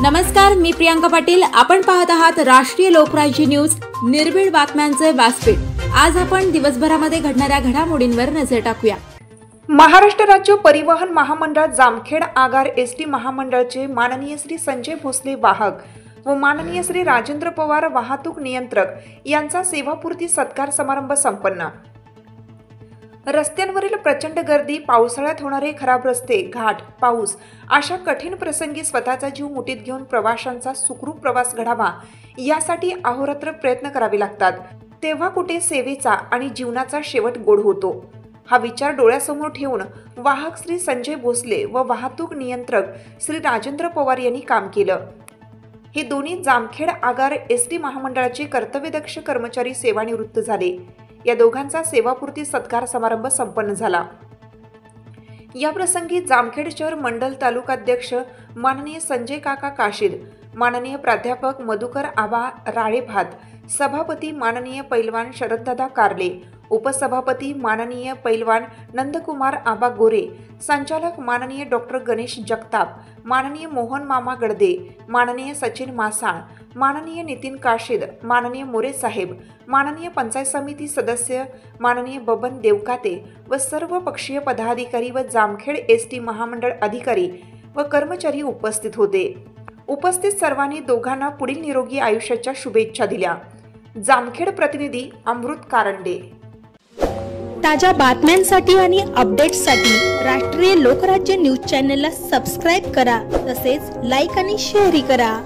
नमस्कार, मी प्रियांका पाटील. आपण पाहत आहात राष्ट्रीय लोकराज्य न्यूज, निर्भीड बातम्यांचे व्यासपीठ. आज आपण दिवसभरामध्ये घडणाऱ्या घडामोडींवर नजर टाकूया. महाराष्ट्र राज्य परिवहन महामंडळ जामखेड आगार एसटी महामंडळचे माननीय श्री संजय भोसले वाहक व माननीय श्री राजेंद्र पवार वाहतूक नियंत्रक यांचा सेवापूर्ती सत्कार समारंभ संपन्न. रस्त्यांवरील प्रचंड गर्दी, पावसाळ्यात होणारे खराब रस्ते, घाट, पाऊस अशा कठीण प्रसंगी स्वतःचा जीव मुठीत घेऊन प्रवाशांचा सुखरूप प्रवास घडावा यासाठी अहोरात्र प्रयत्न करावे लागतात. तेव्हा कुठे सेवेचा आणि जीवनाचा शेवट गोड होतो. हा विचार डोळ्यासमोर ठेवून वाहक श्री संजय भोसले व वाहतूक नियंत्रक श्री राजेंद्र पवार यांनी काम केलं. हे दोन्ही जामखेड आगार एसटी महामंडळाचे कर्तव्यदक्ष कर्मचारी सेवानिवृत्त झाले. या दोघांचा सेवापूर्ती सत्कार समारंभ संपन्न झाला. या प्रसंगी जामखेड शहर मंडल तालुकाध्यक्ष माननीय संजय काका काशीद, माननीय प्राध्यापक मधुकर आबा राळेभात, सभापती माननीय पैलवान शरददादा कारले, उपसभापती माननीय पैलवान नंदकुमार आबा गोरे, संचालक माननीय डॉक्टर गणेश जगताप, माननीय मोहन मामा गडदे, माननीय सचिन मासाळ, माननीय नितीन काशीद, माननीय मोरे साहेब, माननीय पंचायत समिती सदस्य माननीय बबन देवकाते व सर्व पक्षीय पदाधिकारी व जामखेड एसटी महामंडळ अधिकारी व कर्मचारी उपस्थित होते. उपस्थित सर्वांनी दोघांना पुढील निरोगी आयुष्याच्या शुभेच्छा दिल्या. जामखेड प्रतिनिधी अमृत कारंडे. ताज्या बातम्यांसाठी आणि अपडेट्ससाठी राष्ट्रीय लोकराज्य न्यूज चॅनलला सबस्क्राईब करा, तसेच लाईक आणि शेअरही करा.